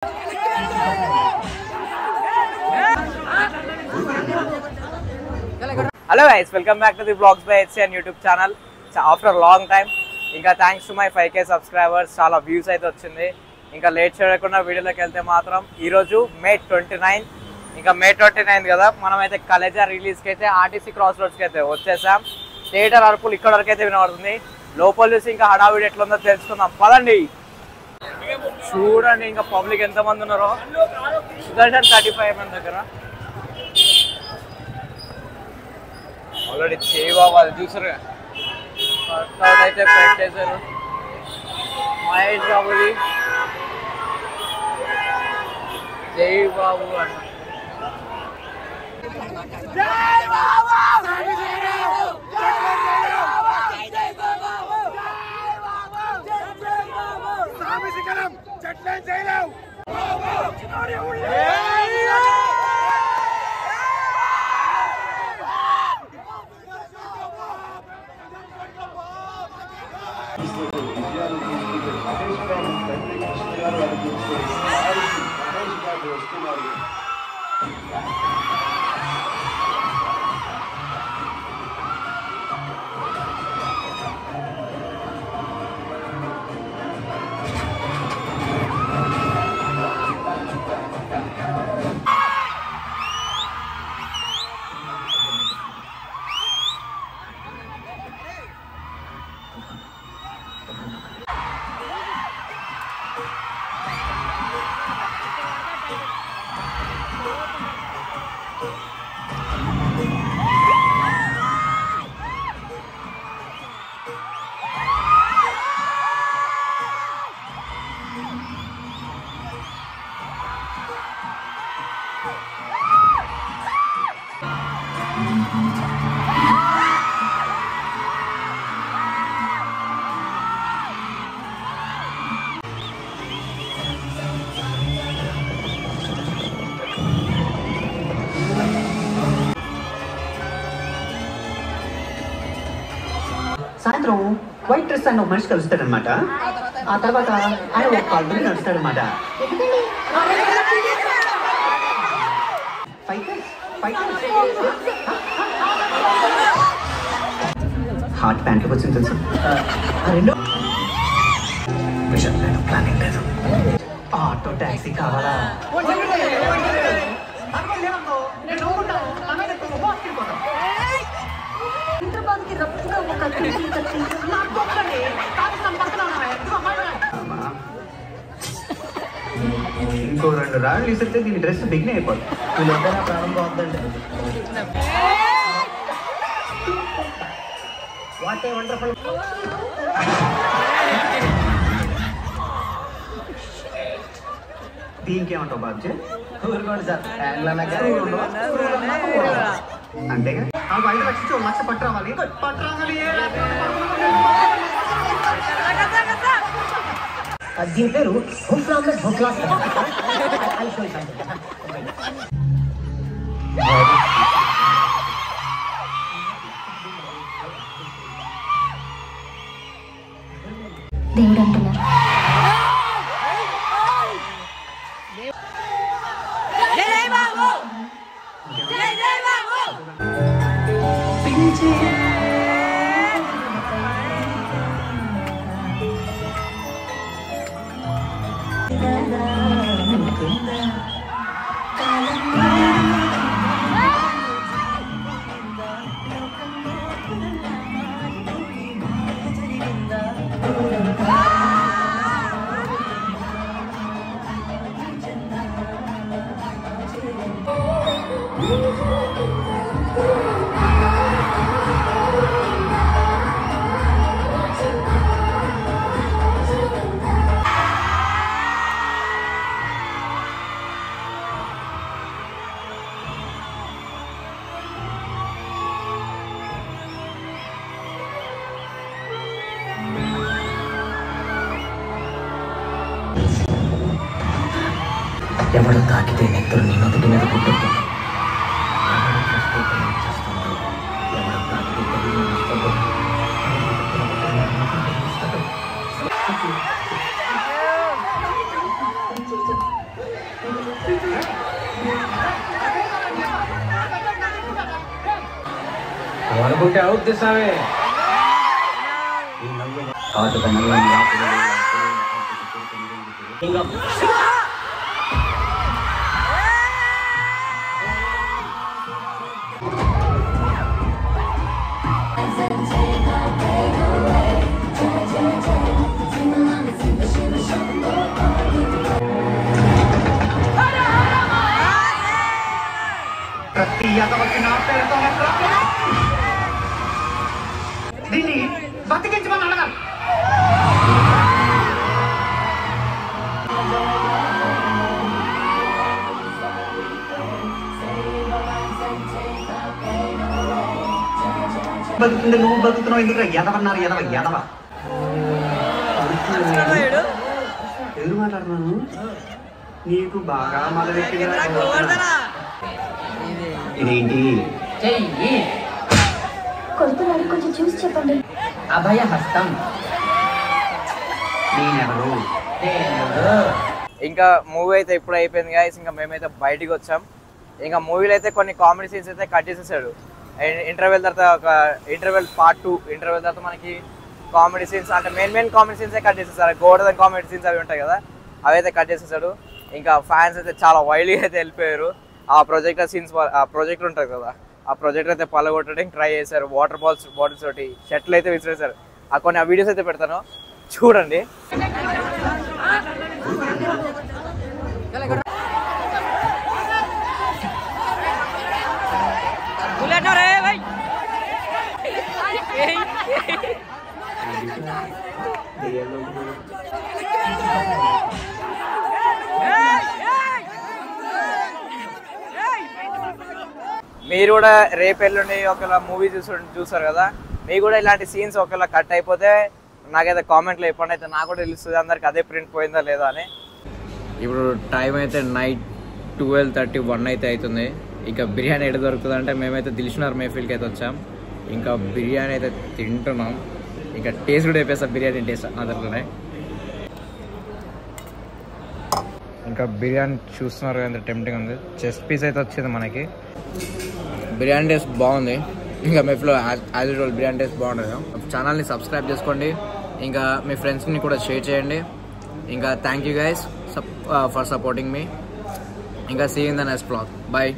Hello guys, welcome back to the Vlogs by HCN YouTube channel. After a long time, ఇంకా thanks to my 5K subscribers, చాలా views అయితే వచ్చింది. ఇంకా late చేయకుండా వీడియోలోకి వెళ్తే మాత్రం ఈరోజు May 29, ఇంకా May 29 కదా, మనమైతే కలేజా రిలీజ్కి అయితే ఆర్టీసీ క్రాస్ రోడ్స్కి అయితే వచ్చేసాం. థియేటర్ అరుపులు ఇక్కడ వరకు అయితే వినబడుతుంది. లోపల చూసి ఇంకా హడావిడి ఎట్లుందో తెలుసుకుందాం, పదండి. చూడండి ఇంకా పబ్లిక్ ఎంతమంది ఉన్నారో. సుదర్శన్ 35mm దగ్గర ఆల్రెడీ చేయబాబు అది చూసారు, వర్కౌట్ అయితే పెట్టేశారు. మహేష్ బాబుది జై బాబు అంట. సాయంత్రం వైట్ డ్రెస్ అని ఒక మనిషి కలుస్తాడనమాట. ఆ తర్వాత ఆయన ఒక కాళ్ళు నడుస్తాడనమాట. హాట్ ప్యాంట్లోకి వచ్చింది తెలుసు. రెండో విషయం లేదు, ప్లానింగ్ లేదు. ఆటో ట్యాక్సీ కావాలా? ఇంకో 2 రాళ్ళు ఇస్తే దీని డ్రెస్ బిగ్నే అయిపోతుంది. వీళ్ళంతా నా ప్రాణం బాగుందండి. What a wonderful. దీనికి ఏమంటావు బాబ్జీ? ఊరుకోండి సార్, అంతేగా. 5 లక్షలు 1 లక్ష పట్టురావాలి. దీని పేరు దేవుడు అంటున్నారు. ఎవరు తాకితే నెత్తరు నీ నొదుటి మీద పుట్టదు. ఎవరు తాకితే అనుకుంటే అవుట్ తీసావే ప్రతి యాదవకి నా పేరుతో దీన్ని బతికించమని అడగాలి. బతుకుతుంది నువ్వు బతుకుతున్నావు ఎందుకు ఎదవన్నారు ఎదవ ఎదవ ఎదురు మాట్లాడుతున్నాను నీకు బాగా ఇదేంటి చెయ్యి కొడుతున్నాడు, కొంచెం చూసి చెప్పండి. అభయ హస్తం నేనెవరు ఇంకా మూవీ అయితే ఇప్పుడు అయిపోయింది గాయస్. ఇంకా మేమైతే బయటికి వచ్చాం. ఇంకా మూవీలో అయితే కొన్ని కామెడీ సీన్స్ అయితే కట్ చేసేసాడు. ఇంటర్వెల్ తర్వాత ఒక ఇంటర్వెల్ పార్ట్ 2 ఇంటర్వెల్ తర్వాత మనకి కామెడీ సీన్స్ అంటే మెయిన్ కామెడీ సీన్సే కట్ చేసేసారు. గోడద కామెడీ సీన్స్ అవి ఉంటాయి కదా, అవి అయితే కట్ చేసేసాడు. ఇంకా ఫ్యాన్స్ అయితే చాలా వైల్డ్గా అయితే వెళ్ళిపోయారు. ఆ ప్రొజెక్టర్ సీన్స్, ఆ ప్రొజెక్టర్ ఉంటుంది కదా, ఆ ప్రొజెక్టర్ అయితే పలగొట్టడానికి ట్రై చేశారు. వాటర్ బాటిల్స్ తోటి షర్ట్లు అయితే విసిరేశారు. ఆ కొన్ని వీడియోస్ అయితే పెడతాను చూడండి. మీరు కూడా రేపు ఎల్లుండి ఒకవేళ మూవీ చూస్తారు కదా, మీకు కూడా ఇలాంటి సీన్స్ ఒకవేళ కట్ అయిపోతే నాకైతే కామెంట్లో చెప్పండి. అయితే నాకు కూడా తెలుస్తుంది అందరికి అదే ప్రింట్ పోయిందా లేదా అని. ఇప్పుడు టైం అయితే నైట్ 12:31 అయితే అవుతుంది. ఇంకా బిర్యానీ ఎక్కడ దొరుకుతుంది అంటే మేమైతే దిల్షునగర్ మేఫీల్కి అయితే వచ్చాం. ఇంకా బిర్యానీ అయితే తింటున్నాం. ఇంకా టేస్ట్ కూడా అయిపోయి బిర్యానీ టేస్ట్ అందరిలోనే. ఇంకా బిర్యానీ చూస్తున్నారు ఎంత టెంప్టింగ్ ఉంది. చెస్ట్ పీస్ అయితే వచ్చింది మనకి. బిర్యానీ టేస్ట్ బాగుంది. ఇంకా మేఫీలో యాజ్ యూజువల్ బిర్యానీ టేస్ట్ బాగుంటుంది. ఛానల్ని సబ్స్క్రైబ్ చేసుకోండి. ఇంకా మీ ఫ్రెండ్స్ని కూడా షేర్ చేయండి. ఇంకా thank you guys for supporting me. ఇంకా see in the next blog. Bye.